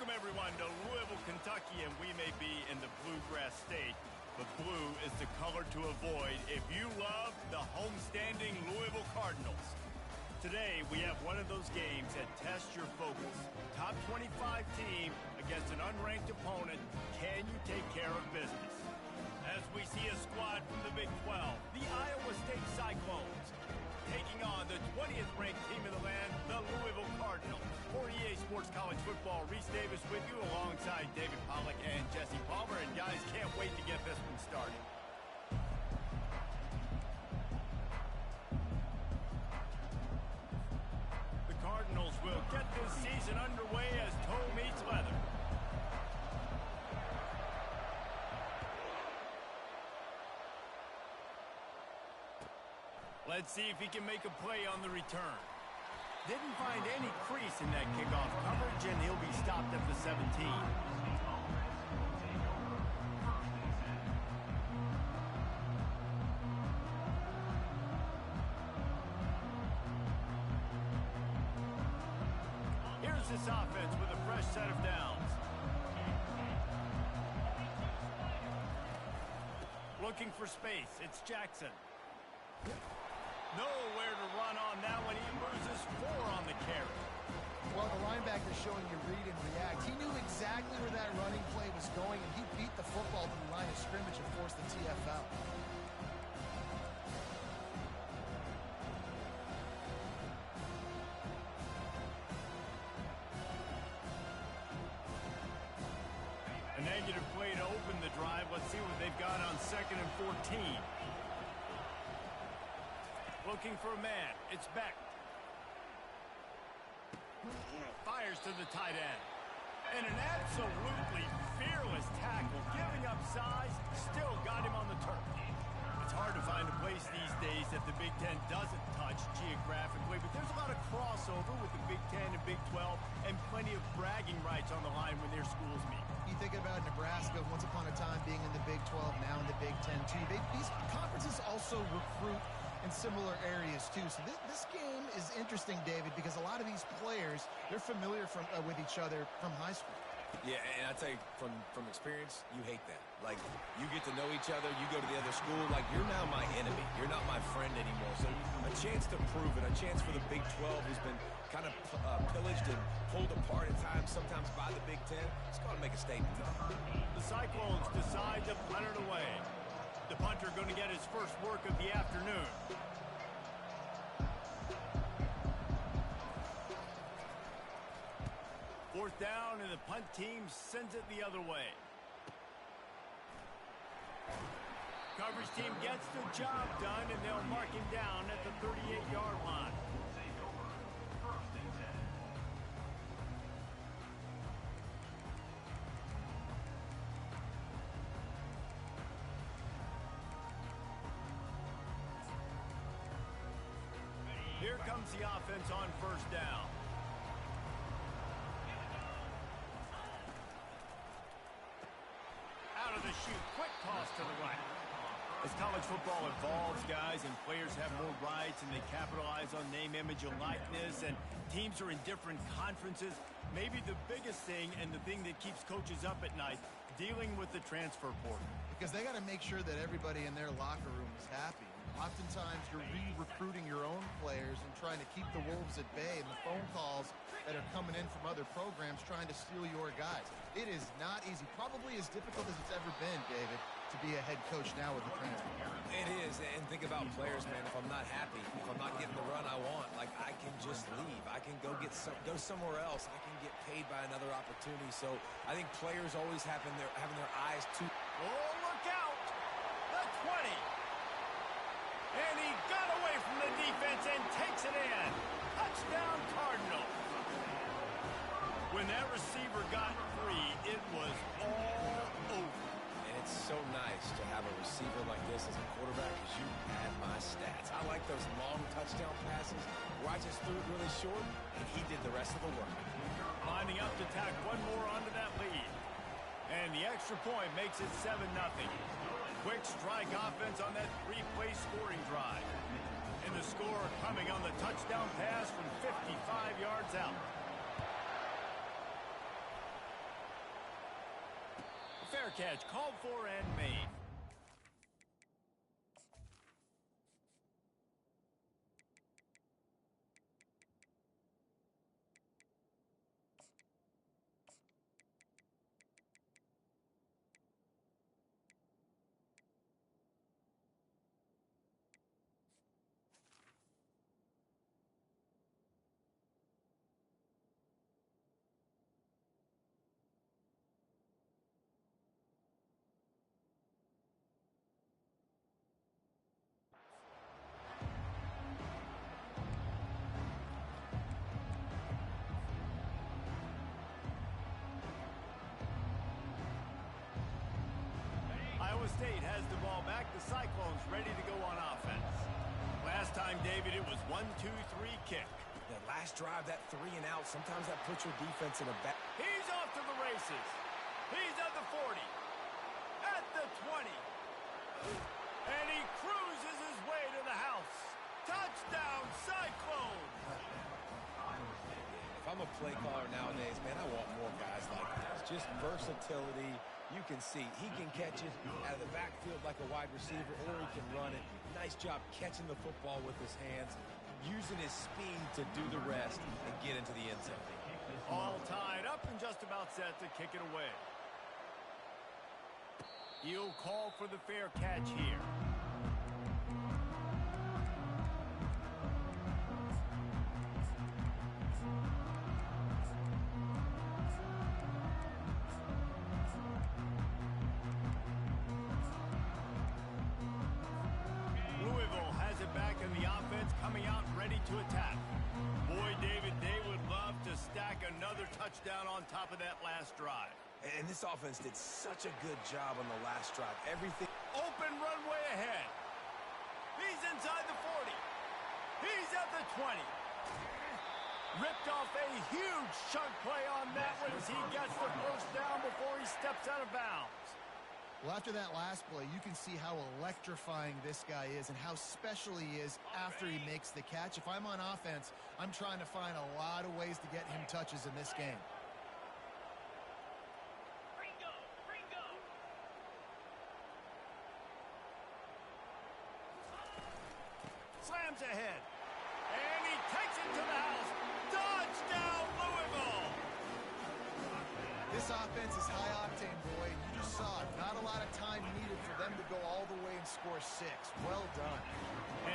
Welcome, everyone, to Louisville, Kentucky, and we may be in the Bluegrass State, but blue is the color to avoid if you love the homestanding Louisville Cardinals. Today, we have one of those games that tests your focus. Top 25 team against an unranked opponent. Can you take care of business? As we see a squad from the Big 12, the Iowa State Cyclones, taking on the 20th ranked team in the land, the Louisville Cardinals. For EA Sports College Football, Reese Davis with you alongside David Pollack and Jesse Palmer. And guys, can't wait to get this one started. The Cardinals will get this season underway as toe meets leather. Let's see if he can make a play on the return. Didn't find any crease in that kickoff coverage, and he'll be stopped at the 17. Here's this offense with a fresh set of downs. Looking for space, it's Jackson. Nowhere to run on that one. He loses 4 on the carry. Well, the linebacker's showing you read and react. He knew exactly where that running play was going, and he beat the football to the line of scrimmage and forced the TFL. A negative play to open the drive. Let's see what they've got on 2nd and 14. Looking for a man. It's Beck. Fires to the tight end. And an absolutely fearless tackle. Giving up size, still got him on the turf. It's hard to find a place these days that the Big Ten doesn't touch geographically, but there's a lot of crossover with the Big Ten and Big 12 and plenty of bragging rights on the line when their schools meet. You think about Nebraska once upon a time being in the Big 12, now in the Big 10 too. These conferences also recruit in similar areas too. So this game is interesting, David, because a lot of these players, they're familiar with each other from high school. Yeah, and I tell you, from experience, you hate that. Like, you get to know each other, you go to the other school, like, you're now my enemy. You're not my friend anymore. So a chance to prove it, a chance for the Big 12, who's been kind of pillaged and pulled apart at times, sometimes by the Big 10. It's got to make a statement. The Cyclones decide to punt it away. The punter going to get his first work of the afternoon. Fourth down, and the punt team sends it the other way. Coverage team gets the job done, and they'll mark him down at the 38-yard line. Here comes the offense on first down. Out of the chute, quick toss to the right. As college football evolves, guys, and players have more rights and they capitalize on name, image, and likeness, and teams are in different conferences, maybe the biggest thing and the thing that keeps coaches up at night, dealing with the transfer portal. Because they got to make sure that everybody in their locker room is happy. Oftentimes, you're re-recruiting your own players and trying to keep the wolves at bay, and the phone calls that are coming in from other programs trying to steal your guys. It is not easy. Probably as difficult as it's ever been, David, to be a head coach now with the transfer. It is, and think about players, man. If I'm not happy, if I'm not getting the run I want, like, I can just leave. I can go somewhere else. I can get paid by another opportunity. So I think players always having their eyes too. Oh, look out! The 20. And he got away from the defense and takes it in. Touchdown, Cardinals. When that receiver got free, it was all over. And it's so nice to have a receiver like this as a quarterback because you had my stats. I like those long touchdown passes where I just threw it really short and he did the rest of the work. Lining up to tack one more onto that lead. And the extra point makes it 7-0. Quick strike offense on that 3-play scoring drive. And the score coming on the touchdown pass from 55 yards out. Fair catch called for and made. Iowa State has the ball back. The Cyclones ready to go on offense. Last time, David, it was 1-2-3 kick. That last drive, that 3 and out, sometimes that puts your defense in a bad... He's off to the races. He's at the 40. At the 20. And he cruises his way to the house. Touchdown, Cyclone! If I'm a play caller nowadays, man, I want more guys like this. Just versatility. You can see he can catch it out of the backfield like a wide receiver, or he can run it. Nice job catching the football with his hands, using his speed to do the rest and get into the end zone. All tied up and just about set to kick it away. He'll call for the fair catch here. Louisville has it back in the offense, coming out ready to attack. Boy, David, they would love to stack another touchdown on top of that last drive. And this offense did such a good job on the last drive. Everything... Open runway ahead. He's inside the 40. He's at the 20. Ripped off a huge chunk play on that one as he gets the first down before he steps out of bounds. Well, after that last play, you can see how electrifying this guy is and how special he is after he makes the catch. If I'm on offense, I'm trying to find a lot of ways to get him touches in this game. Slams ahead. And he takes it to the house. Touchdown, Louisville! This offense is high octane, boy. You just saw it. Not a lot of time needed for them to go all the way and score 6. Well done.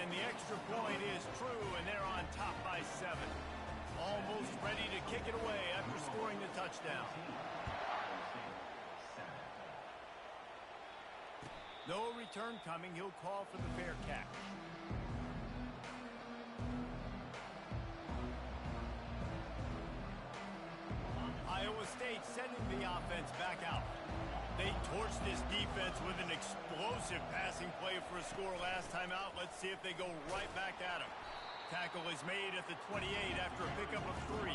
And the extra point is true, and they're on top by 7. Almost ready to kick it away after scoring the touchdown. No return coming. He'll call for the fair catch. Iowa State sending the offense back out. They torched this defense with an explosive passing play for a score last time out. Let's see if they go right back at him. Tackle is made at the 28 after a pickup of 3.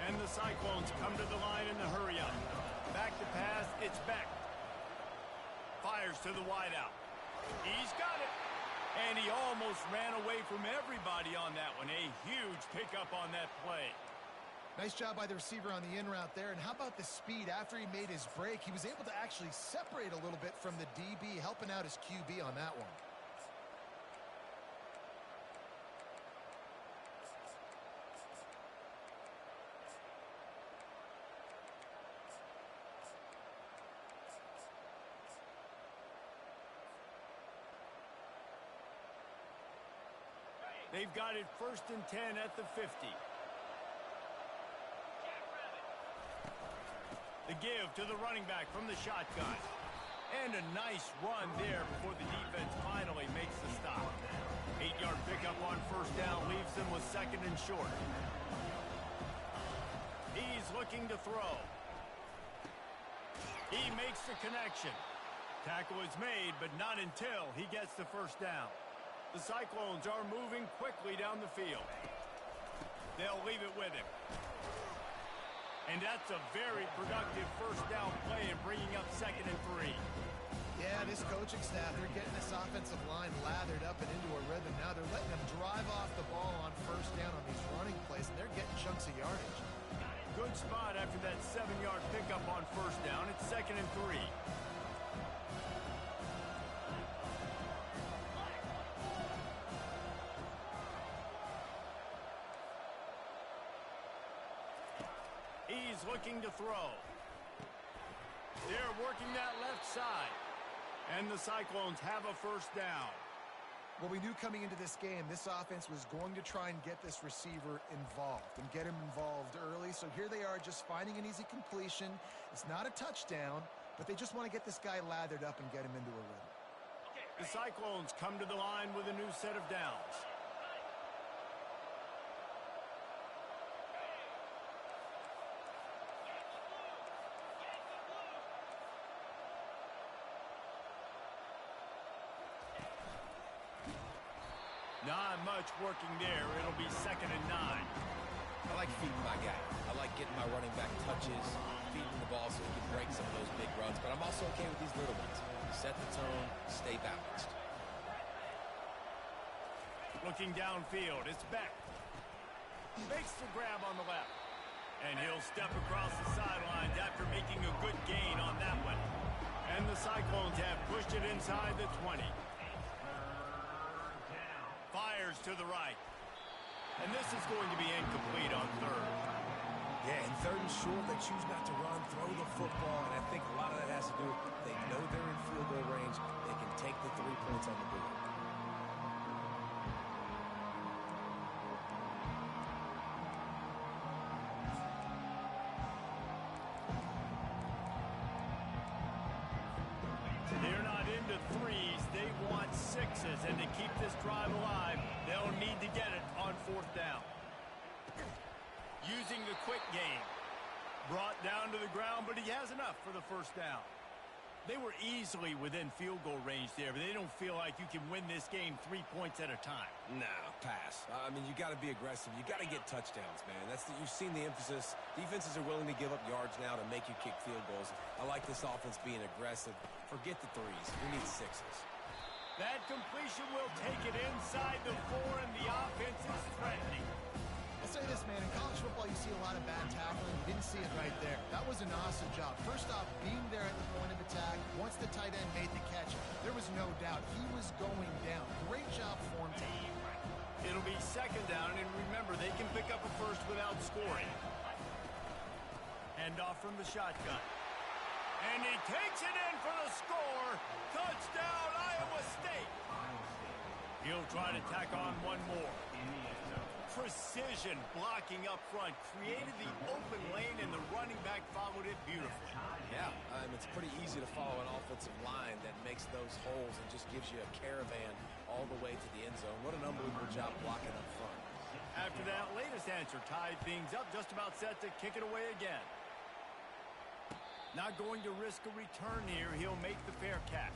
And the Cyclones come to the line in the hurry-up. Back to pass, it's Beck. Fires to the wideout. He's got it. And he almost ran away from everybody on that one. A huge pickup on that play. Nice job by the receiver on the in route there. And how about the speed after he made his break? He was able to actually separate a little bit from the DB, helping out his QB on that one. They've got it 1st and 10 at the 50. The give to the running back from the shotgun. And a nice run there before the defense finally makes the stop. 8-yard pickup on 1st down leaves them with 2nd and short. He's looking to throw. He makes the connection. Tackle is made, but not until he gets the 1st down. The Cyclones are moving quickly down the field. They'll leave it with him. And that's a very productive 1st down play and bringing up 2nd and 3. Yeah, this coaching staff, they're getting this offensive line lathered up and into a rhythm. Now they're letting them drive off the ball on 1st down on these running plays, and they're getting chunks of yardage. Good spot after that 7-yard pickup on first down. It's 2nd and 3. He's looking to throw. They're working that left side. And the Cyclones have a first down. Well, we knew coming into this game, this offense was going to try and get this receiver involved and get him involved early. So here they are just finding an easy completion. It's not a touchdown, but they just want to get this guy lathered up and get him into a rhythm. The Cyclones come to the line with a new set of downs. Not much working there. It'll be 2nd and 9. I like feeding my guy. I like getting my running back touches, feeding the ball so he can break some of those big runs. But I'm also okay with these little ones. Set the tone, stay balanced. Looking downfield, it's Beck. Makes the grab on the left. And he'll step across the sidelines after making a good gain on that one. And the Cyclones have pushed it inside the 20. Fires to the right. And this is going to be incomplete on 3rd. Yeah, and 3rd and short, they choose not to run, throw the football, and I think a lot of that has to do with they know they're in field goal range. They can take the 3 points on the board. They're not into 3s. They want 6s. And to keep this drive alive, they'll need to get it on 4th down. Using the quick game. Brought down to the ground, but he has enough for the first down. They were easily within field goal range there, but they don't feel like you can win this game 3 points at a time. No, pass. I mean, you got to be aggressive. You got to get touchdowns, man. You've seen the emphasis. Defenses are willing to give up yards now to make you kick field goals. I like this offense being aggressive. Forget the 3s. We need 6s. That completion will take it inside the 4, and the offense is threatening. I'll say this, man. In college football, you see a lot of bad tackling. You didn't see it right there. That was an awesome job. First off, being there at the point of attack. Once the tight end made the catch, there was no doubt he was going down. Great job for him. It'll be 2nd down, and remember, they can pick up a first without scoring. Hand off from the shotgun. And he takes it in for the score. Touchdown, Iowa State. He'll try to tack on one more. Precision blocking up front created the open lane, and the running back followed it beautifully. Yeah, it's pretty easy to follow an offensive line that makes those holes and just gives you a caravan all the way to the end zone. What an unbelievable job blocking up front. After that latest answer tied things up, just about set to kick it away again. Not going to risk a return here. He'll make the fair catch.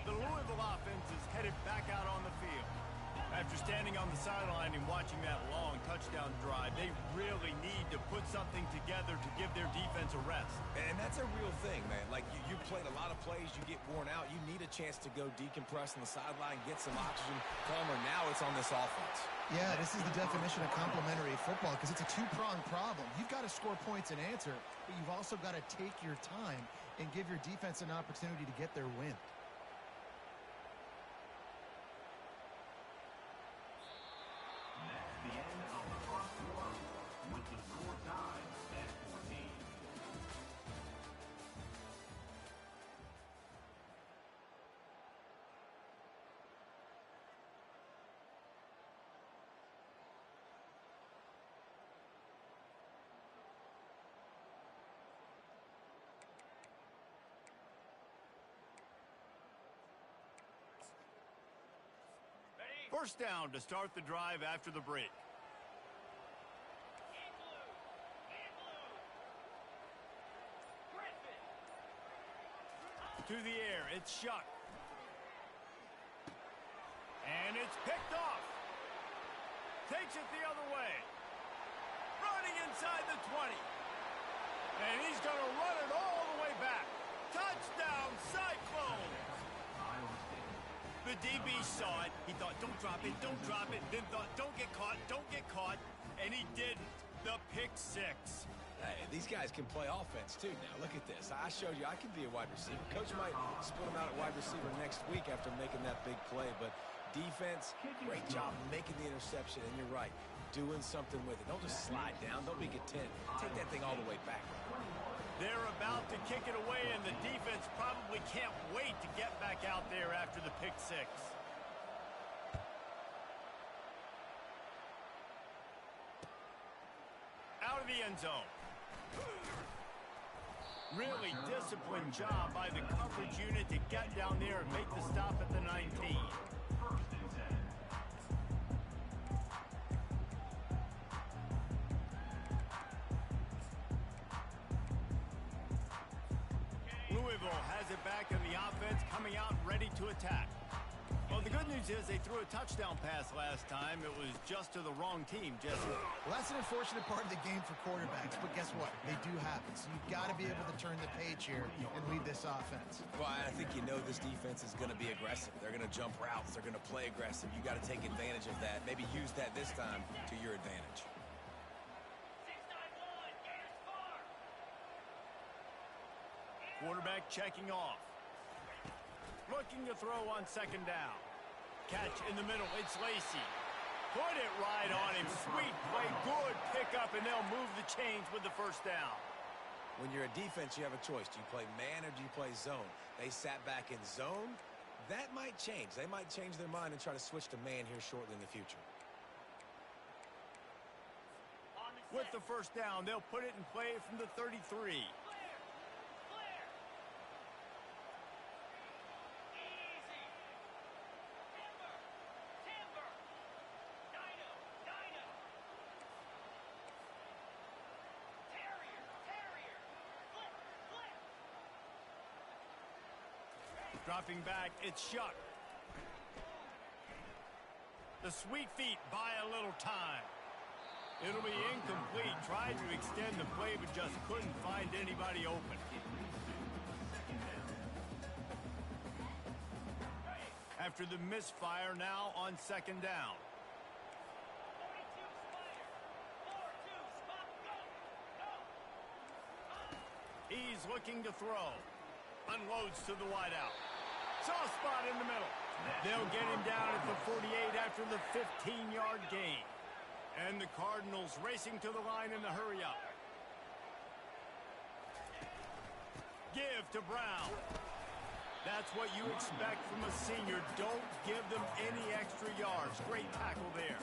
The Louisville offense is headed back out on the field. After standing on the sideline and watching that long touchdown drive, they really need to put something together to give their defense a rest. And that's a real thing, man. Like, you played a lot of plays, you get worn out. You need a chance to go decompress on the sideline, get some oxygen. Plummer, now it's on this offense. Yeah, this is the definition of complementary football because it's a two-pronged problem. You've got to score points and answer, but you've also got to take your time and give your defense an opportunity to get their win. First down to start the drive after the break. To the air, it's Shuck. And it's picked off. Takes it the other way. Running inside the 20. And he's going to run it all the way back. Touchdown, Cyclones! DB saw it. He thought, don't drop it, don't drop it. Then thought, don't get caught. And he didn't. The pick six. Hey, these guys can play offense, too, now. Look at this. I showed you I can be a wide receiver. Coach might split him out at wide receiver next week after making that big play. But defense, great job making the interception. And you're right, doing something with it. Don't just slide down. Don't be content. Take that thing all the way back. They're about to kick it away, and the defense probably can't wait to get back out there after the pick six. Out of the end zone. Really disciplined job by the coverage unit to get down there and make the stop at the 19. Louisville has it back in the offense, coming out ready to attack. Well, the good news is they threw a touchdown pass last time. It was just to the wrong team, Jesse. Well, that's an unfortunate part of the game for quarterbacks, but guess what? They do happen. So you've got to be able to turn the page here and lead this offense. Well, I think you know this defense is going to be aggressive. They're going to jump routes. They're going to play aggressive. You got to take advantage of that. Maybe use that this time to your advantage. Quarterback checking off. Looking to throw on second down. Catch in the middle. It's Lacy. Put it right on him. Sweet play. Good pickup, and they'll move the chains with the first down. When you're a defense, you have a choice. Do you play man or do you play zone? They sat back in zone. That might change. They might change their mind and try to switch to man here shortly in the future. With the first down, they'll put it in play from the 33. Dropping back, it's Shuck. The sweet feet buy a little time. It'll be incomplete. Tried to extend the play, but just couldn't find anybody open. After the misfire, now on second down. He's looking to throw. Unloads to the wideout. Soft spot in the middle. They'll get him down at the 48 after the 15-yard gain. And the Cardinals racing to the line in the hurry-up. Give to Brown. That's what you expect from a senior. Don't give them any extra yards. Great tackle there.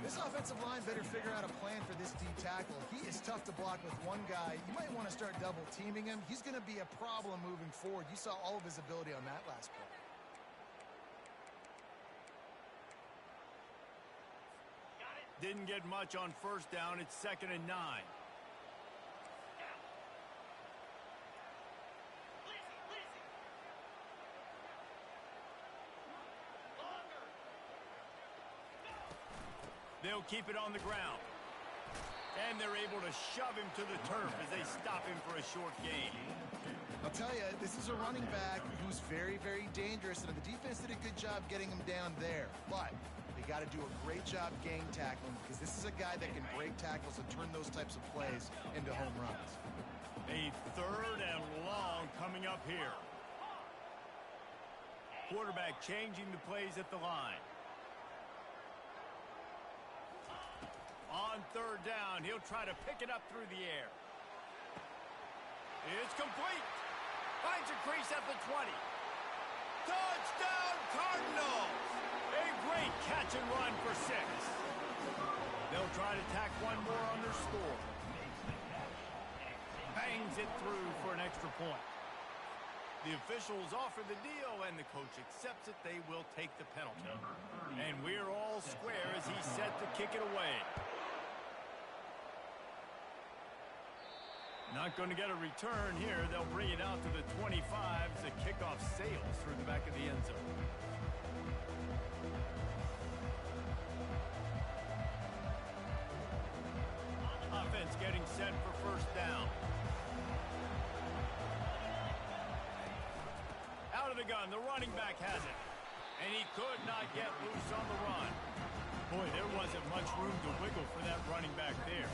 This offensive line better figure out a plan for this D tackle. He is tough to block with one guy. You might want to start double teaming him. He's going to be a problem moving forward. You saw all of his ability on that last play. Didn't get much on first down. It's 2nd and 9. They'll keep it on the ground. And they're able to shove him to the turf as they stop him for a short gain. I'll tell you, this is a running back who's very, very dangerous, and the defense did a good job getting him down there. But they got to do a great job gang tackling, because this is a guy that can break tackles and turn those types of plays into home runs. A 3rd and long coming up here. Quarterback changing the plays at the line. On 3rd down, he'll try to pick it up through the air. It's complete. Finds a crease at the 20. Touchdown, Cardinals! A great catch and run for 6. They'll try to tack one more on their score. Bangs it through for an extra point. The officials offer the deal, and the coach accepts it. They will take the penalty. And we're all square as he's set to kick it away. Not going to get a return here. They'll bring it out to the 25 as the kickoff sails through the back of the end zone. Offense getting set for first down. Out of the gun, the running back has it. And he could not get loose on the run. Boy, there wasn't much room to wiggle for that running back there.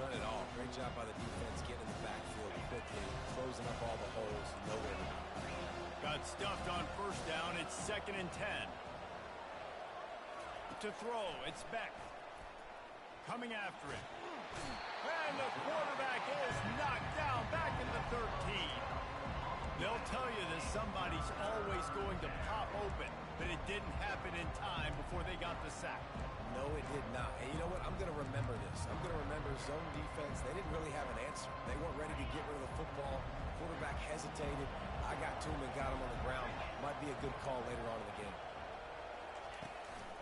None at all. Great job by the defense getting in the backfield quickly, closing up all the holes, nowhere to go. Got stuffed on first down. It's 2nd and 10. To throw, it's Beck. Coming after it. And the quarterback is knocked down back in the 13. They'll tell you that somebody's always going to pop open, but it didn't happen in time before they got the sack. No, it did not. And you know what? I'm going to remember this. I'm going to remember zone defense. They didn't really have an answer. They weren't ready to get rid of the football. Quarterback hesitated. I got to him and got him on the ground. Might be a good call later on in the game.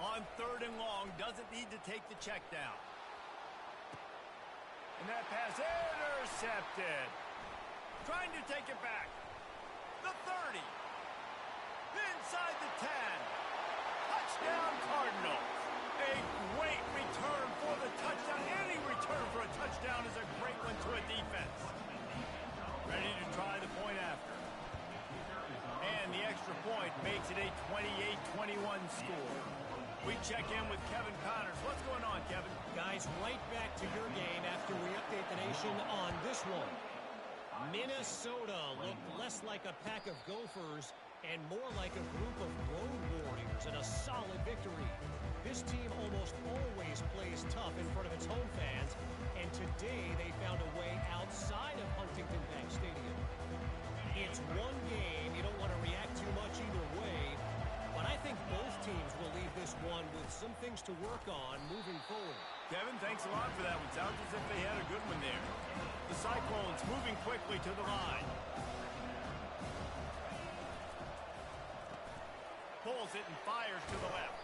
On 3rd and long, doesn't need to take the check down. And that pass intercepted. Trying to take it back. The 30. Inside the 10. Touchdown Cardinals. A great return for the touchdown. Any return for a touchdown is a great one to a defense. Ready to try the point after. And the extra point makes it a 28-21 score. We check in with Kevin Connors. What's going on, Kevin? Guys, right back to your game after we update the nation on this one. Minnesota looked less like a pack of Gophers and more like a group of road warriors in a solid victory. This team almost always plays tough in front of its home fans, and today they found a way outside of Huntington Bank Stadium. It's one game. You don't want to react too much either way, but I think both teams will leave this one with some things to work on moving forward. Kevin, thanks a lot for that one. Sounds as if they had a good one there. The Cyclones moving quickly to the line. Pulls it and fires to the left.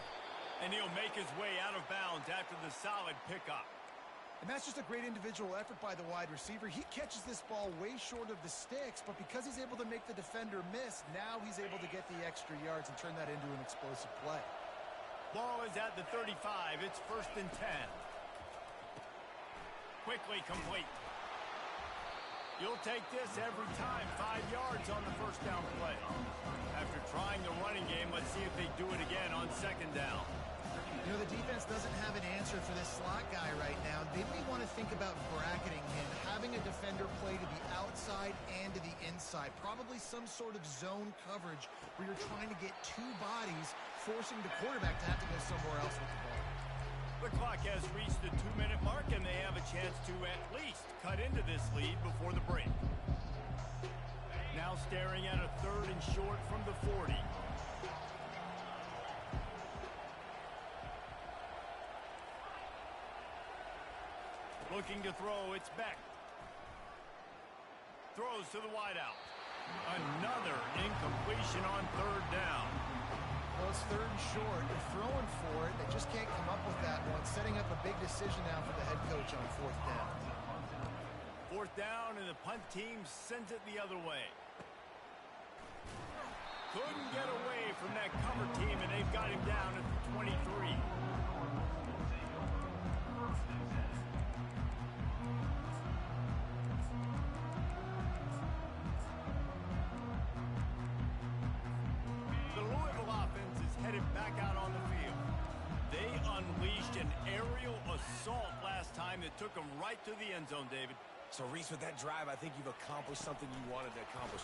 And he'll make his way out of bounds after the solid pickup. And that's just a great individual effort by the wide receiver. He catches this ball way short of the sticks, but because he's able to make the defender miss, now he's able to get the extra yards and turn that into an explosive play. Ball is at the 35. It's 1st and 10. Quickly complete. You'll take this every time. 5 yards on the first down play. After trying the running game, let's see if they do it again on 2nd down. You know, the defense doesn't have an answer for this slot guy right now. They may want to think about bracketing him, having a defender play to the outside and to the inside. Probably some sort of zone coverage where you're trying to get two bodies, forcing the quarterback to have to go somewhere else with the ball. The clock has reached the 2-minute mark, and they have a chance to at least cut into this lead before the break. Now staring at a 3rd and short from the 40. Looking to throw, it's Beck. Throws to the wideout. Another incompletion on 3rd down. Well, it's 3rd and short. They're throwing for it. They just can't come up with that one. Setting up a big decision now for the head coach on 4th down. 4th down, and the punt team sends it the other way. Couldn't get away from that cover team, and they've got him down at the 23. The Louisville offense is headed back out on the field. They unleashed an aerial assault last time that took them right to the end zone, David. So, Reese, with that drive, I think you've accomplished something you wanted to accomplish.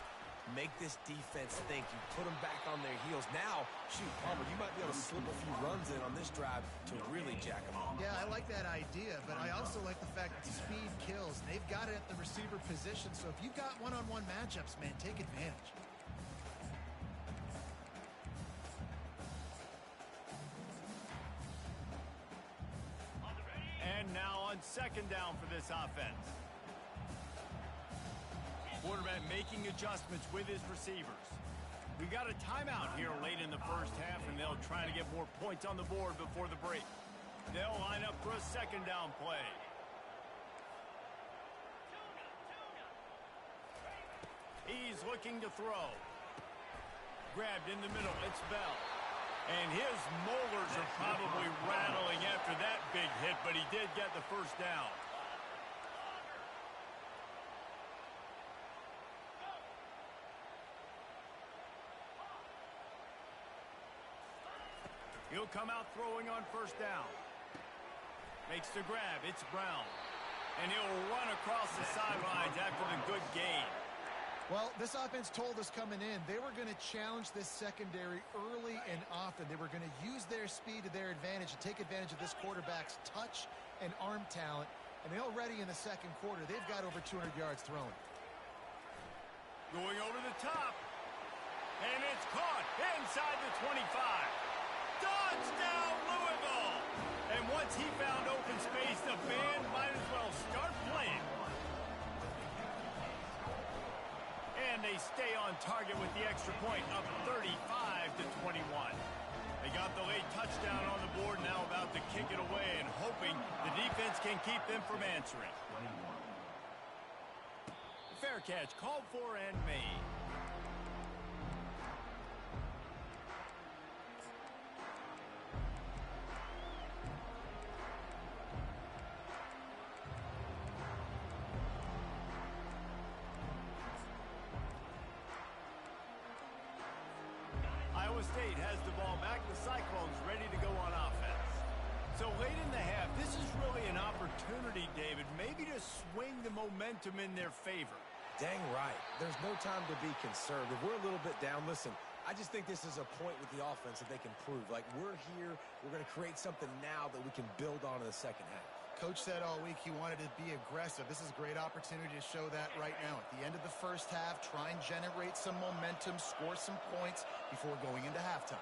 Make this defense think. You put them back on their heels. Now, shoot, Palmer, you might be able to slip a few runs in on this drive to really jack them up. Yeah, I like that idea, but I also like the fact that speed kills. They've got it at the receiver position, so if you've got one-on-one matchups, man, take advantage. And now on 2nd down for this offense. Quarterback making adjustments with his receivers. We got a timeout here late in the first half, and they'll try to get more points on the board before the break. They'll line up for a 2nd down play. He's looking to throw. Grabbed in the middle. It's Bell. And his molars are probably rattling after that big hit, but he did get the first down. He'll come out throwing on first down. Makes the grab. It's Brown. And he'll run across the sidelines after the good gain. Well, this offense told us coming in they were going to challenge this secondary early and often. They were going to use their speed to their advantage and take advantage of this quarterback's touch and arm talent. And already in the second quarter, they've got over 200 yards thrown. Going over the top. And it's caught inside the 25. Touchdown, Louisville! And once he found open space, the band might as well start playing. And they stay on target with the extra point, up 35-21. They got the late touchdown on the board, now about to kick it away and hoping the defense can keep them from answering. Fair catch, called for and made. Iowa State has the ball back. The Cyclones ready to go on offense. So late in the half, this is really an opportunity, David, maybe to swing the momentum in their favor. Dang right. There's no time to be concerned. If we're a little bit down, listen, I just think this is a point with the offense that they can prove. Like, we're here, we're going to create something now that we can build on in the second half. Coach said all week he wanted to be aggressive. This is a great opportunity to show that right now. At the end of the first half, try and generate some momentum, score some points before going into halftime.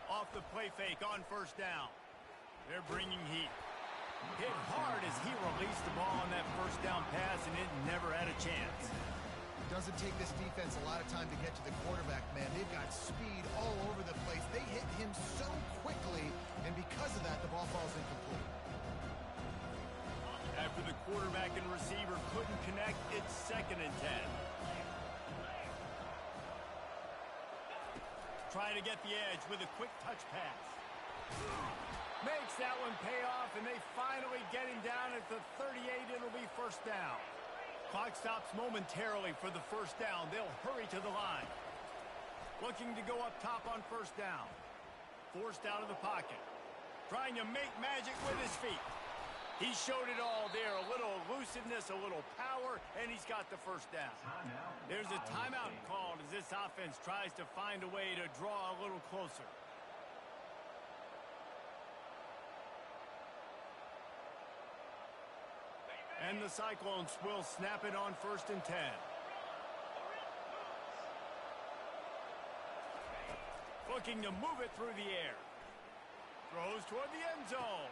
Off the play fake on first down. They're bringing heat. Hit hard as he released the ball on that first down pass, and it never had a chance. It doesn't take this defense a lot of time to get to the quarterback, man. They've got speed all over the place. They hit him so quickly, and because of that, the ball falls incomplete. After the quarterback and receiver couldn't connect, it's 2nd and 10. Trying to get the edge with a quick touch pass. Makes that one pay off, and they finally get him down at the 38. It'll be first down. Clock stops momentarily for the first down. They'll hurry to the line. Looking to go up top on first down. Forced out of the pocket. Trying to make magic with his feet. He showed it all there. A little elusiveness, a little power, and he's got the first down. There's a timeout called as this offense tries to find a way to draw a little closer. And the Cyclones will snap it on 1st and 10. Looking to move it through the air. Throws toward the end zone.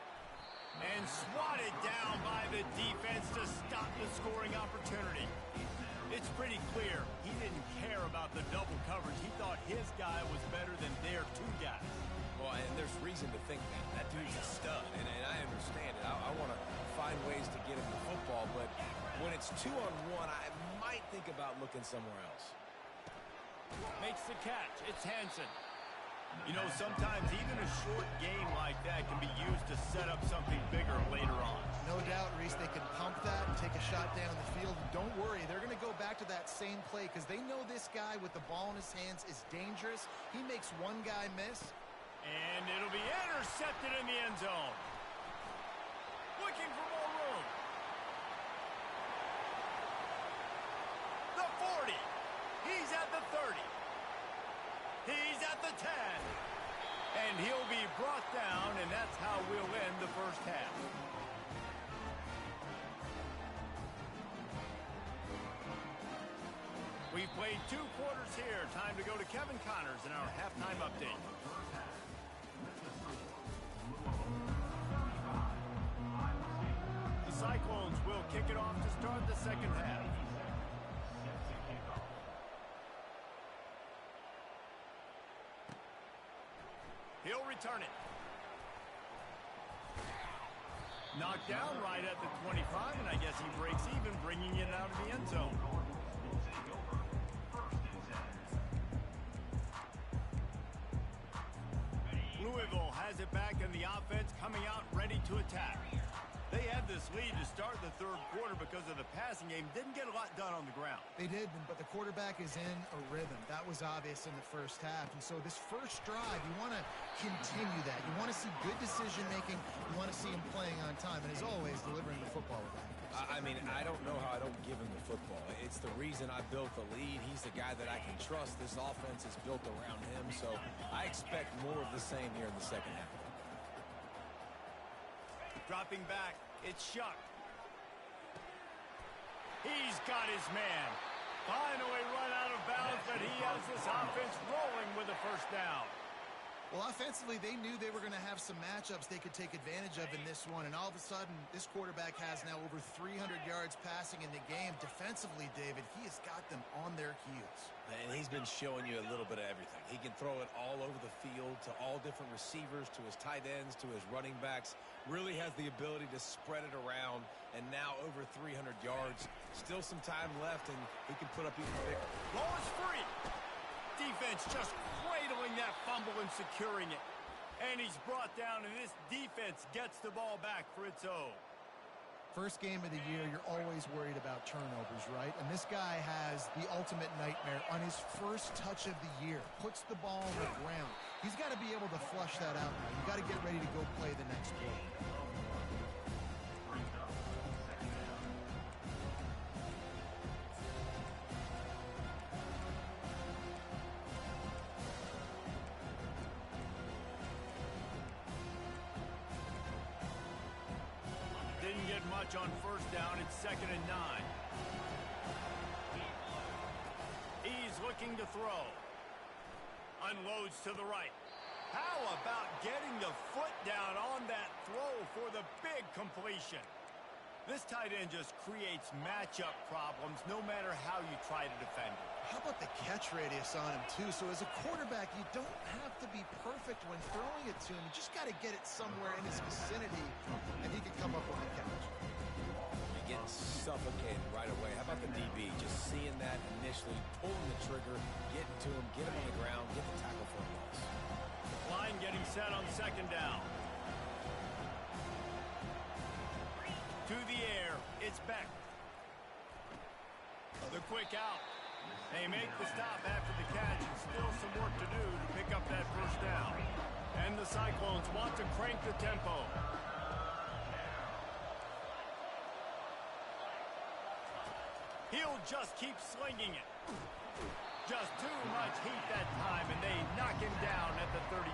And swatted down by the defense to stop the scoring opportunity. It's pretty clear he didn't care about the double coverage. He thought his guy was better than their two guys. Well, and there's reason to think that. That dude's a stud, and I understand it. I want to find ways to get him the football, but when it's 2-on-1, I might think about looking somewhere else. Makes the catch. It's Hansen. You know, sometimes even a short game like that can be used to set up something bigger later on. No doubt, Reese, they can pump that and take a shot down the field. And don't worry, they're going to go back to that same play because they know this guy with the ball in his hands is dangerous. He makes one guy miss. And it'll be intercepted in the end zone. Looking for more room. The 40. He's at the 30. He's at the 10. And he'll be brought down, and that's how we'll end the first half. We've played 2 quarters here. Time to go to Kevin Connors in our halftime update. The Cyclones will kick it off to start the second half. He'll return it. Knocked down right at the 25, and I guess he breaks even, bringing it out of the end zone. Louisville has it back, and the offense coming out ready to attack. They had this lead to start the third quarter because of the passing game. Didn't get a lot done on the ground. They did, but the quarterback is in a rhythm. That was obvious in the first half. And so this first drive, you want to continue that. You want to see good decision-making. You want to see him playing on time. And as always, delivering the football with that. I mean, I don't know how I don't give him the football. It's the reason I built the lead. He's the guy that I can trust. This offense is built around him. So I expect more of the same here in the second half. Dropping back, it's Shuck. He's got his man. Finally run out of bounds, but he has this offense rolling with a first down. Well, offensively, they knew they were going to have some matchups they could take advantage of in this one, and all of a sudden, this quarterback has now over 300 yards passing in the game. Defensively, David, he has got them on their heels. And he's been showing you a little bit of everything. He can throw it all over the field to all different receivers, to his tight ends, to his running backs. Really has the ability to spread it around, and now over 300 yards. Still some time left, and he can put up even bigger. Ball is free. Defense just cradling that fumble and securing it. And he's brought down, and this defense gets the ball back for its own. First game of the year, you're always worried about turnovers, right? And this guy has the ultimate nightmare on his first touch of the year. Puts the ball on the ground. He's got to be able to flush that out now. You've got to get ready to go play the next play. Didn't get much on first down. It's 2nd and 9. He's looking to throw. Unloads to the right. How about getting the foot down on that throw for the big completion? This tight end just creates matchup problems no matter how you try to defend it. How about the catch radius on him, too? So as a quarterback, you don't have to be perfect when throwing it to him. You just got to get it somewhere in his vicinity, and he can come up with the catch. You're getting suffocated right away. How about the DB? Just seeing that initially, pulling the trigger, getting to him, get him on the ground, get the tackle for a loss. Line getting set on 2nd down. To the air, it's Beck. The quick out. They make the stop after the catch, and still some work to do to pick up that first down. And the Cyclones want to crank the tempo. He'll just keep slinging it. Just too much heat that time, and they knock him down at the 31.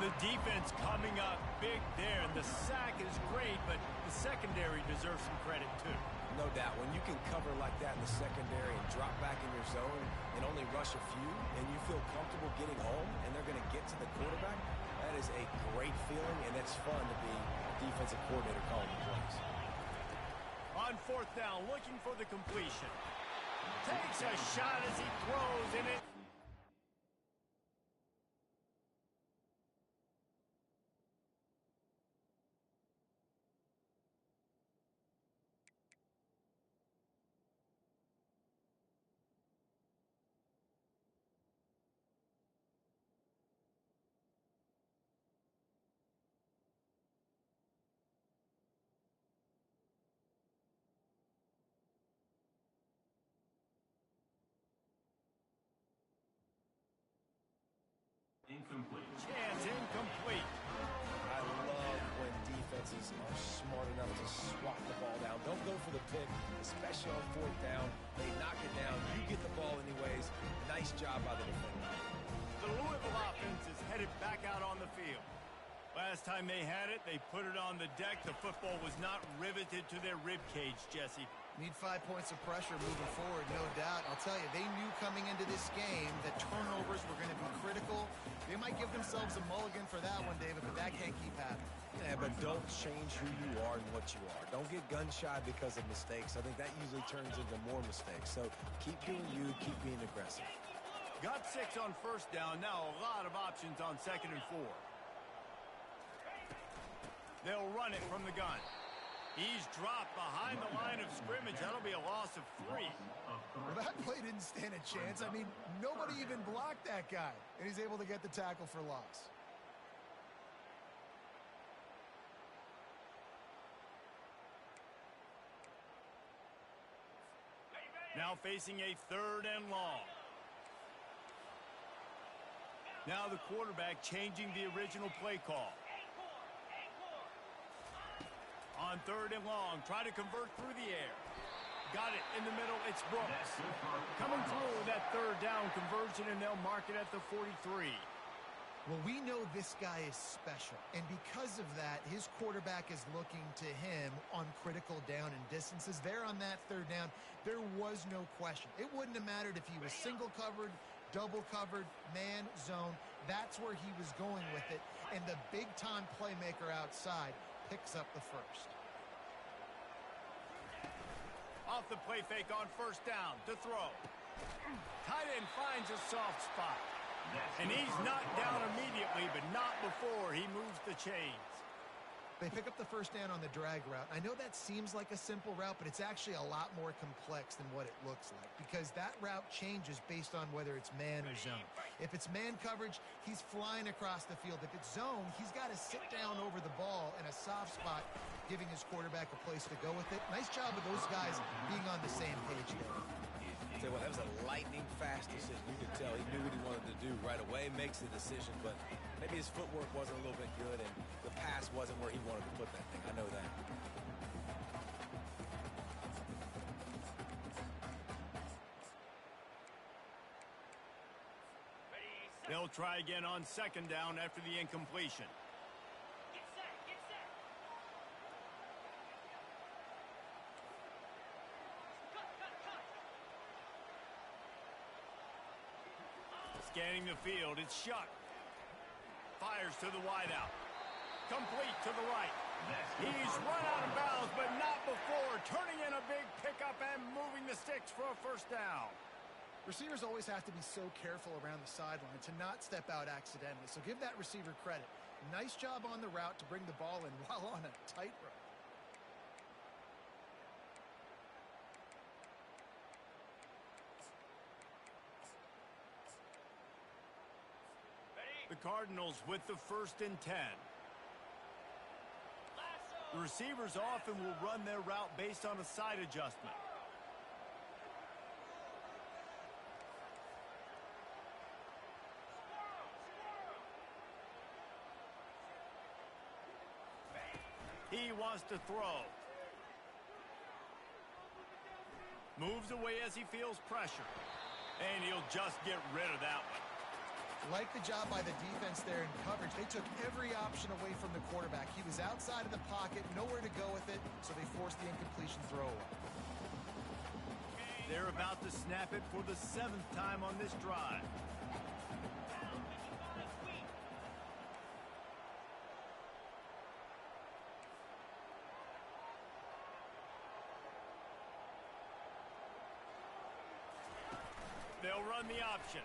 The defense coming up big there, and the sack is great, but the secondary deserves some credit too. No doubt. When you can cover like that in the secondary and drop back in your zone and only rush a few, and you feel comfortable getting home, and they're going to get to the quarterback, that is a great feeling, and it's fun to be a defensive coordinator calling the plays. On 4th down, looking for the completion. Takes a shot as he throws, and it incomplete. chance incomplete. I love when defenses are smart enough to swat the ball down. Don't go for the pick, especially on 4th down. They knock it down. You get the ball anyways. Nice job by the defender. The Louisville offense is headed back out on the field. Last time they had it, they put it on the deck. The football was not riveted to their rib cage, Jesse. Need 5 points of pressure moving forward, no doubt. I'll tell you, they knew coming into this game that turnovers were going to be critical. They might give themselves a mulligan for that one, David, but that can't keep happening. Yeah, but don't change who you are and what you are. Don't get gun-shy because of mistakes. I think that usually turns into more mistakes. So keep doing you, keep being aggressive. Got 6 on first down. Now a lot of options on 2nd and 4. They'll run it from the gun. He's dropped behind the line of scrimmage. That'll be a loss of 3. Well, that play didn't stand a chance. I mean, nobody even blocked that guy, and he's able to get the tackle for loss. Now facing a 3rd and long. Now the quarterback changing the original play call. On 3rd and long, try to convert through the air. Got it in the middle, it's Brooks. Coming through that 3rd down conversion, and they'll mark it at the 43. Well, we know this guy is special, and because of that, his quarterback is looking to him on critical down and distances. There on that 3rd down, there was no question. It wouldn't have mattered if he was single covered, double covered, man, zone. That's where he was going with it, and the big-time playmaker outside picks up the first. Off the play fake on 1st down to throw. Tight end finds a soft spot. And he's knocked down immediately, but not before he moves the chains. They pick up the 1st down on the drag route. I know that seems like a simple route, but it's actually a lot more complex than what it looks like, because that route changes based on whether it's man or zone. If it's man coverage, he's flying across the field. If it's zone, he's got to sit down over the ball in a soft spot, giving his quarterback a place to go with it. Nice job of those guys being on the same page there. Tell you what, that was a lightning-fast decision. You could tell he knew what he wanted to do right away, makes the decision, but maybe his footwork wasn't a little bit good, and the pass wasn't where he wanted to put that thing. I know that. They'll try again on 2nd down after the incompletion. Scanning the field, it's Shuck. Fires to the wideout. Complete to the right. He's run out of bounds, but not before turning in a big pickup and moving the sticks for a 1st down. Receivers always have to be so careful around the sideline to not step out accidentally, so give that receiver credit. Nice job on the route to bring the ball in while on a tightrope. The Cardinals with the 1st and 10. The receivers often will run their route based on a side adjustment. He wants to throw. Moves away as he feels pressure. And he'll just get rid of that one. Like the job by the defense there in coverage. They took every option away from the quarterback. He was outside of the pocket, nowhere to go with it, so they forced the incompletion throw away. They're about to snap it for the 7th time on this drive. They'll run the option.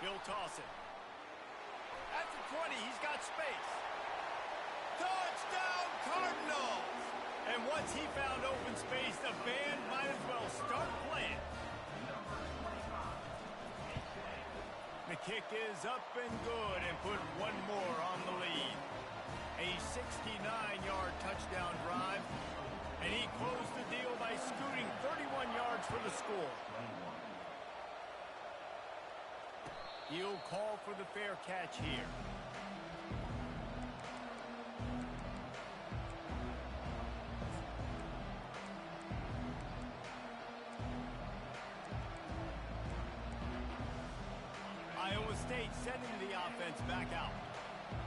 He'll toss it. At the 20, he's got space. Touchdown, Cardinals! And once he found open space, the band might as well start playing. The kick is up and good and put one more on the lead. A 69-yard touchdown drive, and he closed the deal by scooting 31 yards for the score. He'll call for the fair catch here. Iowa State sending the offense back out.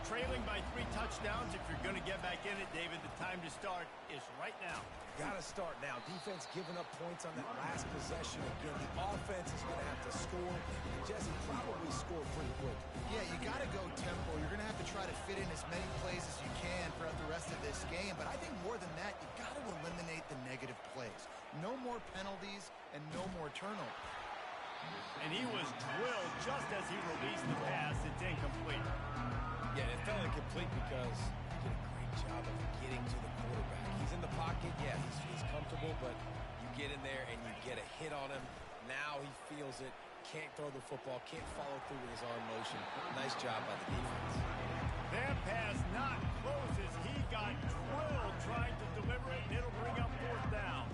Trailing by 3 touchdowns. If you're going to get back in it, David, the time to start is right now. Got to start now. Defense giving up points on that last possession. Again, the offense is going to have to score. And Jesse probably score pretty quick. Yeah, you got to go tempo. You're going to have to try to fit in as many plays as you can throughout the rest of this game. But I think more than that, you got to eliminate the negative plays. No more penalties and no more turnovers. And he was drilled just as he released the pass. It's incomplete. Yeah, it fell incomplete because he did a great job of getting to the quarterback. He's in the pocket. Yeah, he's comfortable, but you get in there and you get a hit on him. Now he feels it. Can't throw the football. Can't follow through with his arm motion. Nice job by the defense. That pass not close as he got drilled trying to deliver it, and it'll bring up 4th down.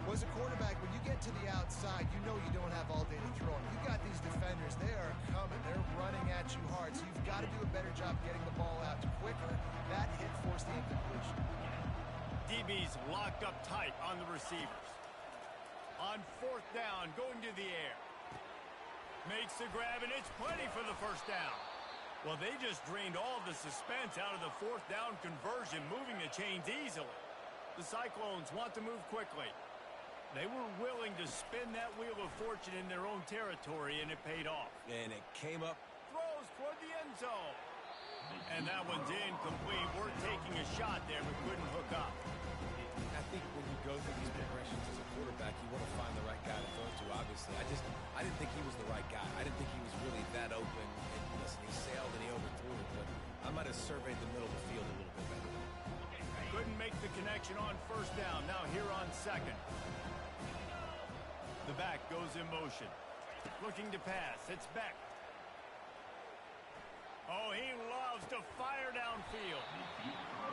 Well, as a quarterback, when you get to the outside, you know you don't have all day to throw it. You got these defenders, they are coming. They're running at you hard, so you've got to do a better job getting the ball out quicker. That hit forced the incompletion. DB's locked up tight on the receivers. On fourth down, going to the air. Makes the grab, and it's plenty for the first down. Well, they just drained all the suspense out of the fourth down conversion, moving the chains easily. The Cyclones want to move quickly. They were willing to spin that wheel of fortune in their own territory, and it paid off. And it came up. Throws toward the end zone. And that one's incomplete. We're taking a shot there, but couldn't hook up. I think when you go through these progressions as a quarterback, you want to find the right guy to throw to, obviously. I didn't think he was the right guy. I didn't think he was really that open. And listen, he sailed and he overthrew it, but I might have surveyed the middle of the field a little bit better. Couldn't make the connection on first down. Now here on second. The back goes in motion. Looking to pass. It's Beck. Oh, he loves to fire downfield.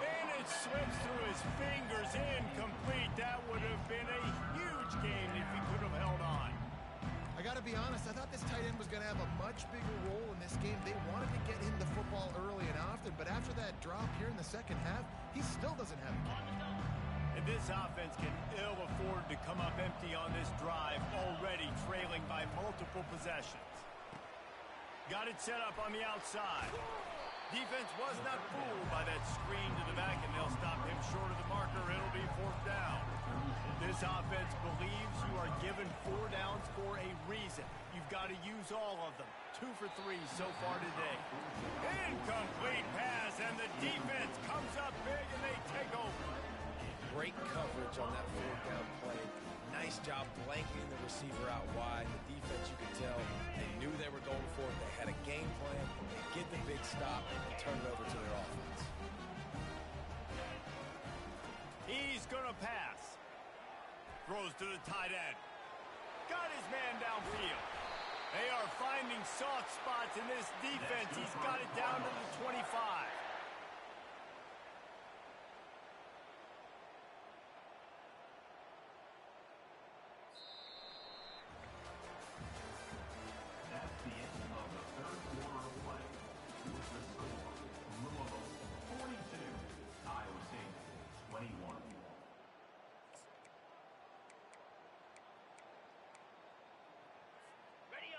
And it slips through his fingers. Incomplete. That would have been a huge gain if he could have held on. I got to be honest, I thought this tight end was going to have a much bigger role in this game. They wanted to get him the football early and often, but after that drop here in the second half, he still doesn't have it. And this offense can ill afford to come up empty on this drive, already trailing by multiple possessions. Got it set up on the outside. Defense was not fooled by that screen to the back, and they'll stop him short of the marker. It'll be fourth down. This offense believes you are given 4 downs for a reason. You've got to use all of them. 2 for 3 so far today. Incomplete pass, and the defense comes up big, and they take over. Great coverage on that fourth down play. Nice job blanketing the receiver out wide. The defense, you could tell, they knew they were going for it. They had a game plan. They get the big stop and turn it over to their offense. He's going to pass. Throws to the tight end. Got his man downfield. They are finding soft spots in this defense. He's got it down to the 25.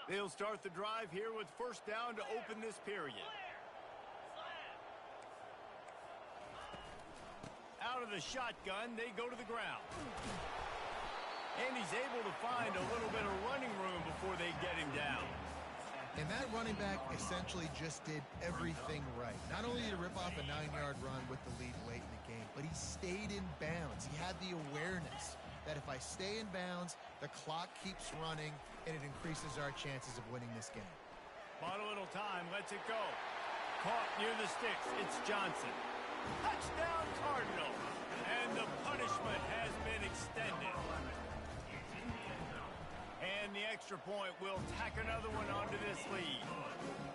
They'll start the drive here with first down to open this period. Out of the shotgun, they go to the ground. And he's able to find a little bit of running room before they get him down. And that running back essentially just did everything right. Not only did he rip off a 9-yard run with the lead late in the game, but he stayed in bounds. He had the awareness that if I stay in bounds, the clock keeps running, and it increases our chances of winning this game. Bought a little time, lets it go. Caught near the sticks, it's Johnson. Touchdown Cardinals, and the punishment has been extended. And the extra point will tack another one onto this lead.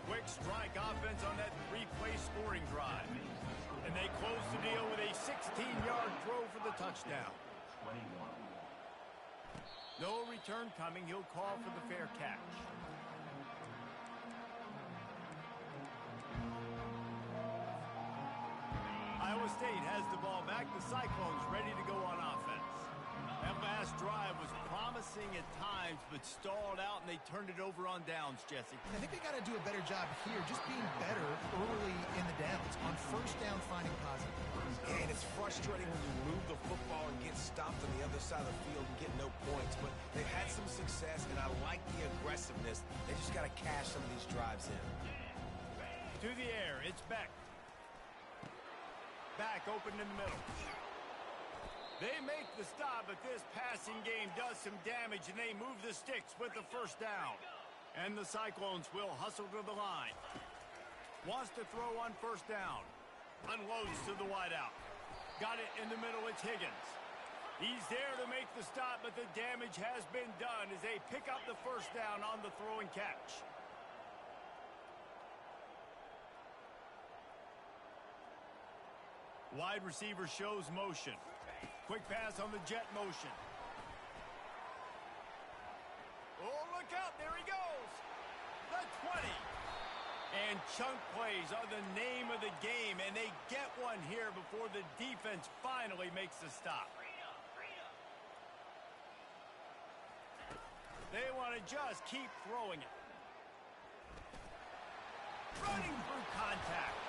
Quick strike offense on that 3-play scoring drive. And they close the deal with a 16-yard throw for the touchdown. No return coming. He'll call for the fair catch. Iowa State has the ball back. The Cyclones ready to go on offense. That last drive was promising at times, but stalled out, and they turned it over on downs, Jesse. I think they got to do a better job here, just being better early in the downs. On first down, finding positive. And it's frustrating when you move the football and get stopped on the other side of the field and get no points. But they've had some success, and I like the aggressiveness. They just got to cash some of these drives in. To the air, it's Beck. Back open in the middle. They make the stop, but this passing game does some damage, and they move the sticks with the first down. And the Cyclones will hustle to the line. Wants to throw on first down. Unloads to the wideout. Got it in the middle, it's Higgins. He's there to make the stop, but the damage has been done as they pick up the first down on the throw and catch. Wide receiver shows motion. Quick pass on the jet motion. look out, there he goes. The 20. And chunk plays are the name of the game, and they get one here before the defense finally makes the stop. They want to just keep throwing it. Running through contact.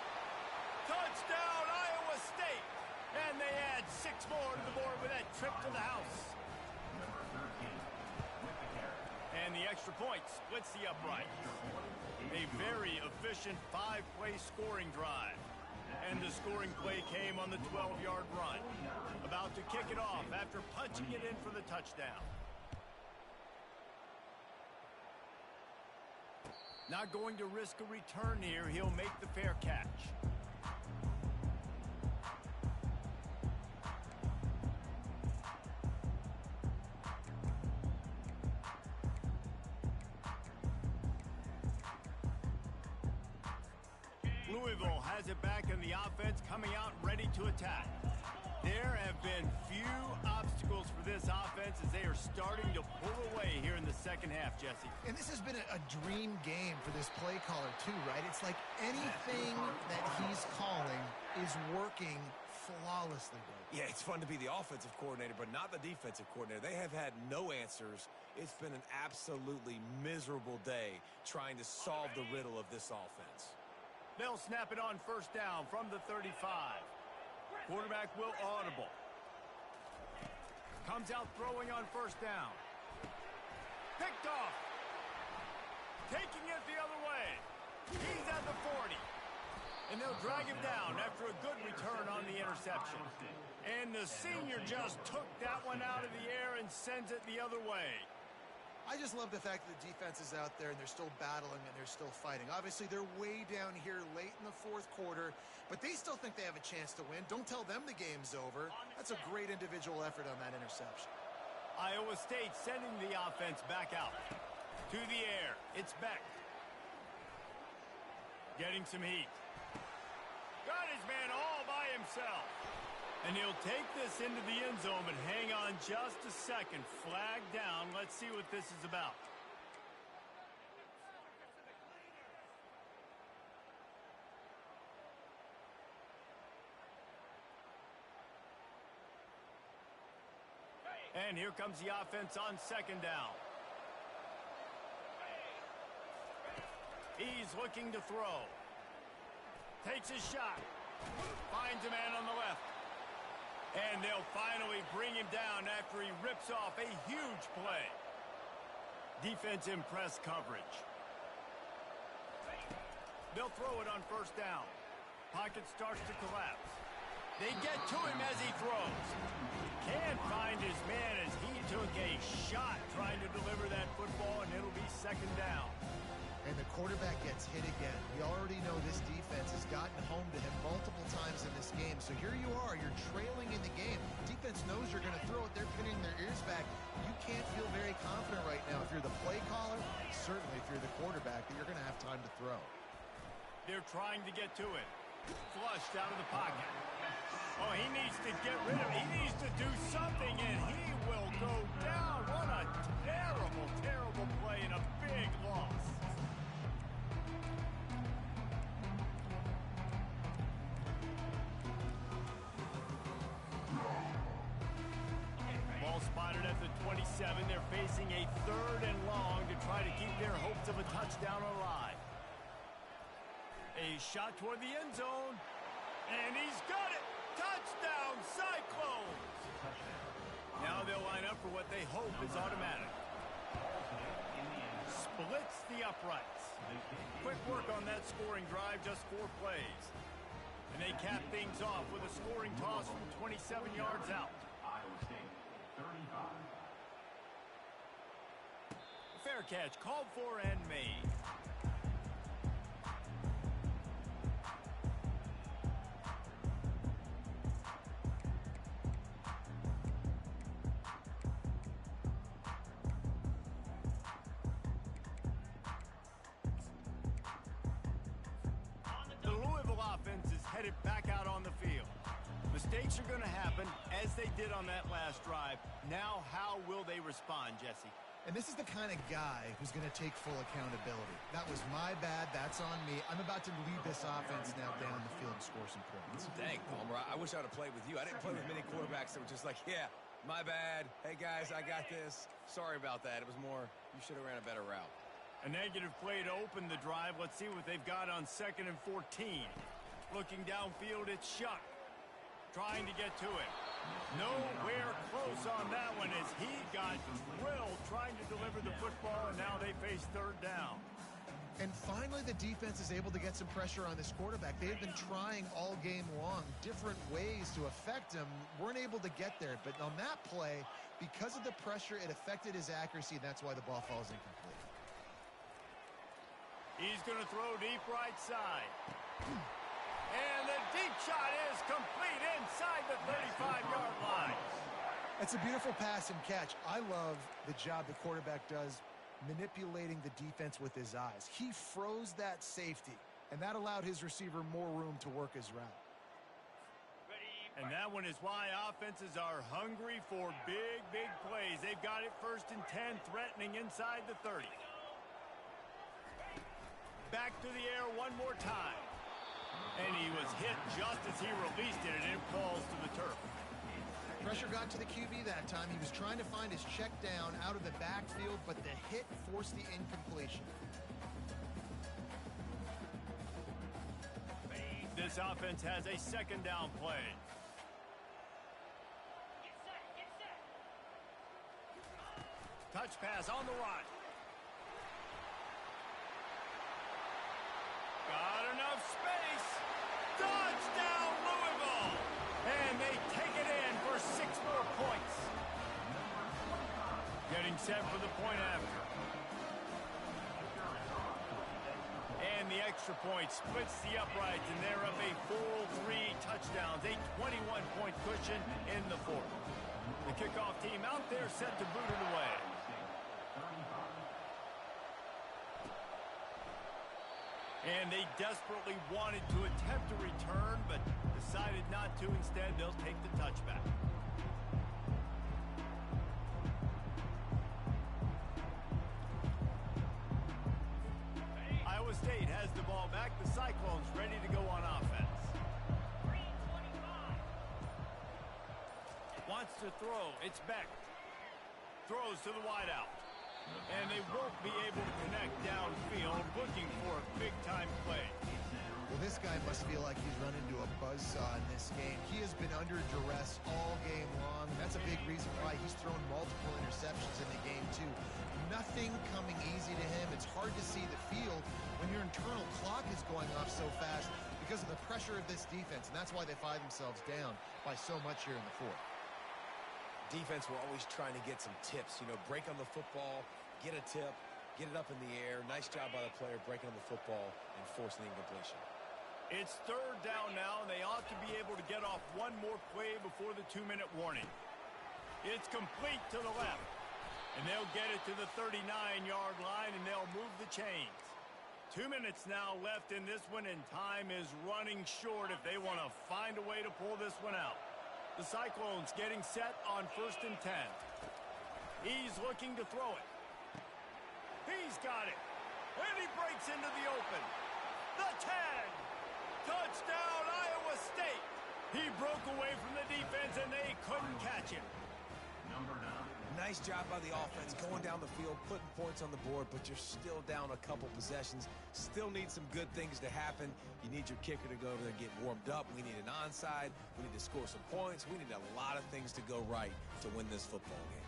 Touchdown, Iowa State. And they add 6 more to the board with that trip to the house. And the extra point splits the upright. A very efficient 5-play scoring drive. And the scoring play came on the 12-yard run. About to kick it off after punching it in for the touchdown. Not going to risk a return here. He'll make the fair catch. Louisville has it back in the offense, coming out ready to attack. There have been few obstacles for this offense as they are starting to pull away here in the second half, Jesse. And this has been a dream game for this play caller too, right? It's like anything that he's calling is working flawlessly. Yeah, it's fun to be the offensive coordinator, but not the defensive coordinator. They have had no answers. It's been an absolutely miserable day trying to solve the riddle of this offense. They'll snap it on first down from the 35. Quarterback will audible. Comes out throwing on first down. Picked off. Taking it the other way. He's at the 40. And they'll drag him down after a good return on the interception. And the senior just took that one out of the air and sends it the other way. I just love the fact that the defense is out there and they're still battling and they're still fighting. Obviously, they're way down here late in the fourth quarter, but they still think they have a chance to win. Don't tell them the game's over. That's a great individual effort on that interception. Iowa State sending the offense back out. To the air. It's Beck. Getting some heat. Got his man all by himself. And he'll take this into the end zone, but hang on just a second. Flag down. Let's see what this is about. And here comes the offense on second down. He's looking to throw. Takes his shot. Finds a man on the left. And they'll finally bring him down after he rips off a huge play. Defense in press coverage. They'll throw it on first down. Pocket starts to collapse. They get to him as he throws. Can't find his man as he took a shot trying to deliver that football, and it'll be second down. And the quarterback gets hit again. We already know this defense has gotten home to him multiple times in this game. So here you are, you're trailing in the game. Defense knows you're going to throw it. They're pinning their ears back. You can't feel very confident right now if you're the play caller, certainly if you're the quarterback, that you're going to have time to throw. They're trying to get to it. Flushed out of the pocket. Oh, he needs to get rid of it. He needs to do something, and he will go down. What a terrible, terrible play and a big loss. Ball spotted at the 27. They're facing a 3rd and long to try to keep their hopes of a touchdown alive. A shot toward the end zone. And he's got it. Touchdown, Cyclones. Now they'll line up for what they hope is automatic. Splits the uprights. Quick work on that scoring drive, just 4 plays. And they cap things off with a scoring toss from 27 yards out. Fair catch called for and made. The Louisville offense is headed back out on the field. Mistakes are going to happen, as they did on that last drive. Now, how will they respond, Jesse? And this is the kind of guy who's going to take full accountability. That was my bad. That's on me. I'm about to lead this offense now down the field and score some points. Dang, Palmer, I wish I would have played with you. I didn't play with many quarterbacks that were just like, yeah, my bad. Hey, guys, I got this. Sorry about that. It was more, you should have ran a better route. A negative play to open the drive. Let's see what they've got on 2nd and 14. Looking downfield, it's Shuck. Trying to get to it. Nowhere close on that one as he got drilled trying to deliver the football, and now they face 3rd down. And finally, the defense is able to get some pressure on this quarterback. They've been trying all game long different ways to affect him. Weren't able to get there. But on that play, because of the pressure, it affected his accuracy, and that's why the ball falls incomplete. He's going to throw deep right side. And the deep shot is complete inside the 35-yard line. It's a beautiful pass and catch. I love the job the quarterback does manipulating the defense with his eyes. He froze that safety, and that allowed his receiver more room to work his route. And that one is why offenses are hungry for big, big plays. They've got it 1st and 10, threatening inside the 30. Back to the air one more time. And he was hit just as he released it, and it falls to the turf. Pressure got to the QB that time. He was trying to find his check down out of the backfield, but the hit forced the incompletion. This offense has a 2nd down play. Touch pass on the run. Got enough space. Touchdown, Louisville. And they take it in for 6 more points. Getting set for the point after. And the extra point splits the uprights, and they're up a full 3 touchdowns, a 21-point cushion in the 4th. The kickoff team out there set to boot it away. And they desperately wanted to attempt a return, but decided not to. Instead, they'll take the touchback. Iowa State has the ball back. The Cyclones ready to go on offense. Wants to throw. It's Beck. Throws to the wideout. And they won't be able to connect downfield, looking for a big-time play. Well, this guy must feel like he's run into a buzzsaw in this game. He has been under duress all game long. That's a big reason why he's thrown multiple interceptions in the game, too. Nothing coming easy to him. It's hard to see the field when your internal clock is going off so fast because of the pressure of this defense, and that's why they find themselves down by so much here in the 4th. Defense were always trying to get some tips. You know, break on the football, get a tip, get it up in the air. Nice job by the player breaking on the football and forcing the incompletion. It's 3rd down now, and they ought to be able to get off one more play before the 2-minute warning. It's complete to the left. And they'll get it to the 39-yard line, and they'll move the chains. 2 minutes now left in this one, and time is running short if they want to find a way to pull this one out. The Cyclones getting set on 1st and 10. He's looking to throw it. He's got it. And he breaks into the open. The 10. Touchdown, Iowa State. He broke away from the defense, and they couldn't catch him. Nice job by the offense going down the field, putting points on the board, but you're still down a couple possessions. Still need some good things to happen. You need your kicker to go over there and get warmed up. We need an onside. We need to score some points. We need a lot of things to go right to win this football game.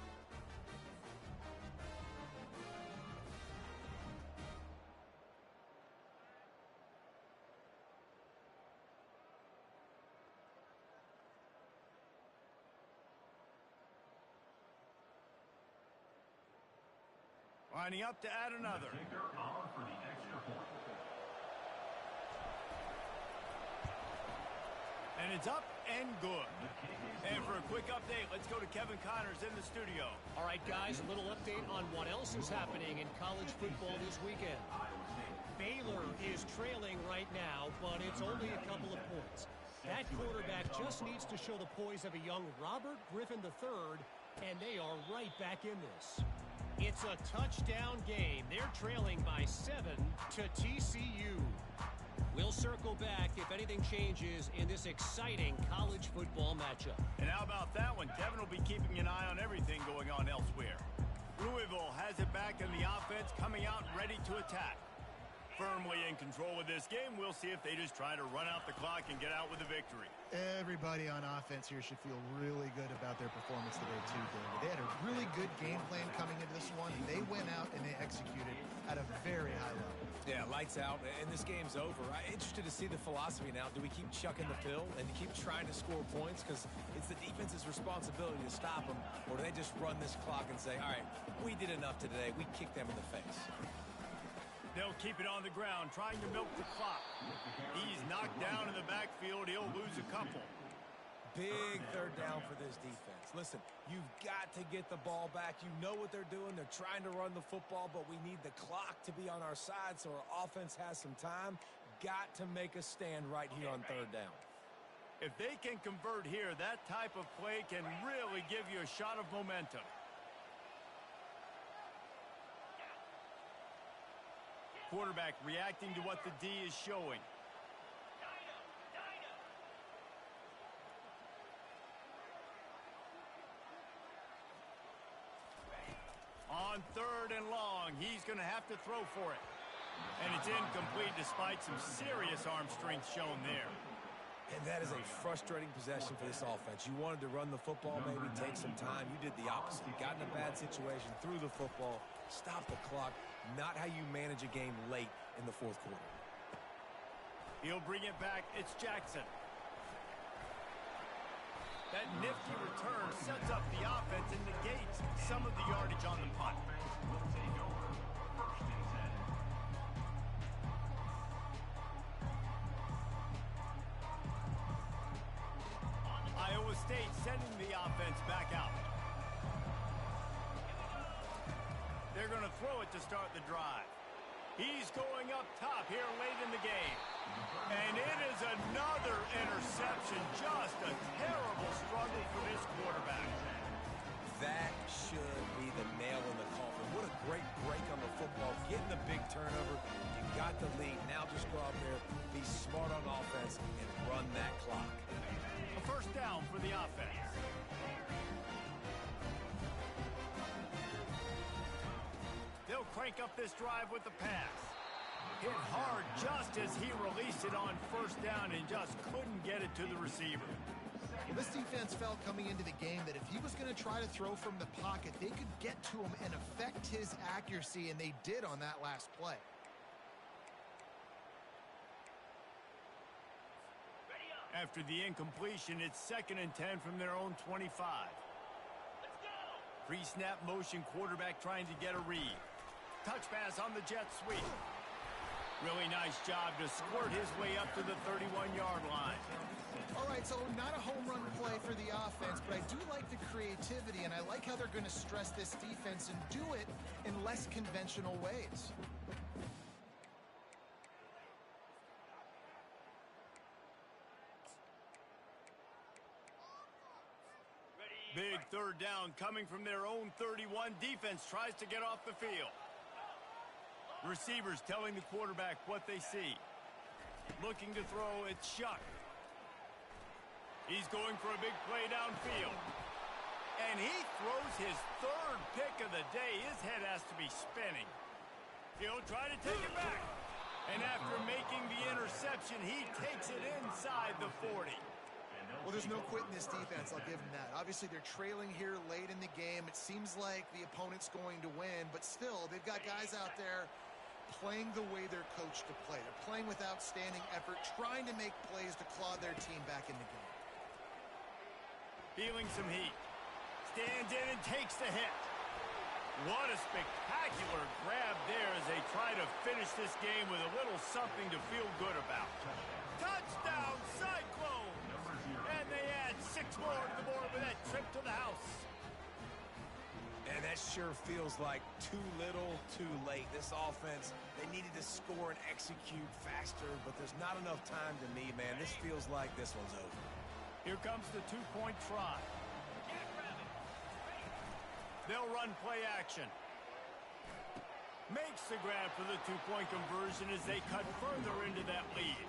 Lining up to add another. And it's up and good. And for a quick update, let's go to Kevin Connors in the studio. All right, guys, a little update on what else is happening in college football this weekend. Baylor is trailing right now, but it's only a couple of points. That quarterback just needs to show the poise of a young Robert Griffin III, and they are right back in this. It's a touchdown game. They're trailing by 7 to TCU. We'll circle back if anything changes in this exciting college football matchup. And how about that one? Devin will be keeping an eye on everything going on elsewhere. Louisville has it back in the offense, coming out ready to attack. Firmly in control of this game. We'll see if they just try to run out the clock and get out with a victory. Everybody on offense here should feel really good about their performance today, too, David. They had a really good game plan coming into this one. They went out and they executed at a very high level. Yeah, lights out, and this game's over. I'm interested to see the philosophy now. Do we keep chucking the pill and keep trying to score points? Because it's the defense's responsibility to stop them. Or do they just run this clock and say, all right, we did enough today. We kicked them in the face. They'll keep it on the ground, trying to milk the clock. He's knocked down in the backfield. He'll lose a couple. Big third down for this defense. Listen, you've got to get the ball back. You know what they're doing. They're trying to run the football, but we need the clock to be on our side so our offense has some time. Got to make a stand right here on third down. If they can convert here, that type of play can really give you a shot of momentum. Quarterback reacting to what the D is showing. On third and long, he's going to have to throw for it. And it's incomplete despite some serious arm strength shown there. And that is a frustrating possession for this offense. You wanted to run the football, maybe take some time. You did the opposite. You got in a bad situation, threw the football, stopped the clock. Not how you manage a game late in the fourth quarter. He'll bring it back. It's Jackson. That nifty return sets up the offense and negates some of the yardage on the punt. Iowa State sending the offense back out. They're going to throw it to start the drive. He's going up top here late in the game. And it is another interception. Just a terrible struggle for this quarterback. That should be the nail in the coffin. What a great break on the football. Getting the big turnover. You got the lead. Now just go out there, be smart on offense, and run that clock. A first down for the offense. They'll crank up this drive with the pass. Hit hard just as he released it on first down and just couldn't get it to the receiver. Well, this defense felt coming into the game that if he was going to try to throw from the pocket, they could get to him and affect his accuracy, and they did on that last play. After the incompletion, it's 2nd and 10 from their own 25. Pre-snap motion, quarterback trying to get a read. Touch pass on the jet sweep. Really nice job to squirt his way up to the 31-yard line. All right, so not a home run play for the offense, but I do like the creativity, and I like how they're going to stress this defense and do it in less conventional ways. Big third down coming from their own 31. Defense tries to get off the field. Receivers telling the quarterback what they see. Looking to throw, it's Shuck. He's going for a big play downfield. And he throws his third pick of the day. His head has to be spinning. He'll try to take it back. And after making the interception, he takes it inside the 40. Well, there's no quitting this defense. I'll give them that. Obviously, they're trailing here late in the game. It seems like the opponent's going to win, but still, they've got guys out there playing the way they're coached to play. They're playing with outstanding effort, trying to make plays to claw their team back in the game. Feeling some heat. Stands in and takes the hit. What a spectacular grab there as they try to finish this game with a little something to feel good about. Touchdown, Cyclone! And they add 6 more to the board with that trip to the house. And that sure feels like too little, too late. This offense, they needed to score and execute faster, but there's not enough time to me, man. This feels like this one's over. Here comes the 2-point try. They'll run play action. makes the grab for the two-point conversion as they cut further into that lead.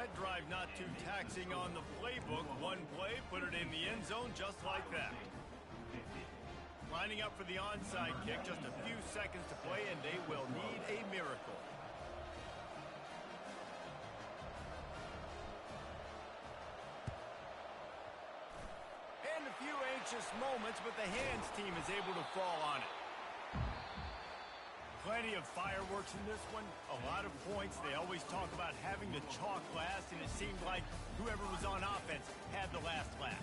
That drive not too taxing on the playbook. One play, put it in the end zone just like that. Lining up for the onside kick, just a few seconds to play, and they will need a miracle. And a few anxious moments, but the hands team is able to fall on it. Plenty of fireworks in this one, a lot of points. They always talk about having the chalk last, and it seemed like whoever was on offense had the last laugh.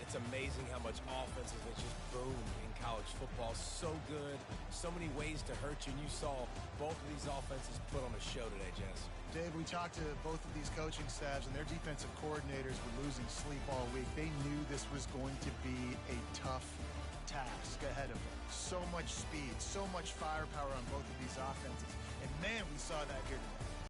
It's amazing how much offense has just boomed in college football. So good, so many ways to hurt you, and you saw both of these offenses put on a show today, Jess. Dave, we talked to both of these coaching staffs, and their defensive coordinators were losing sleep all week. They knew this was going to be a tough task ahead of them. So much speed, so much firepower on both of these offenses. And man, we saw that here today.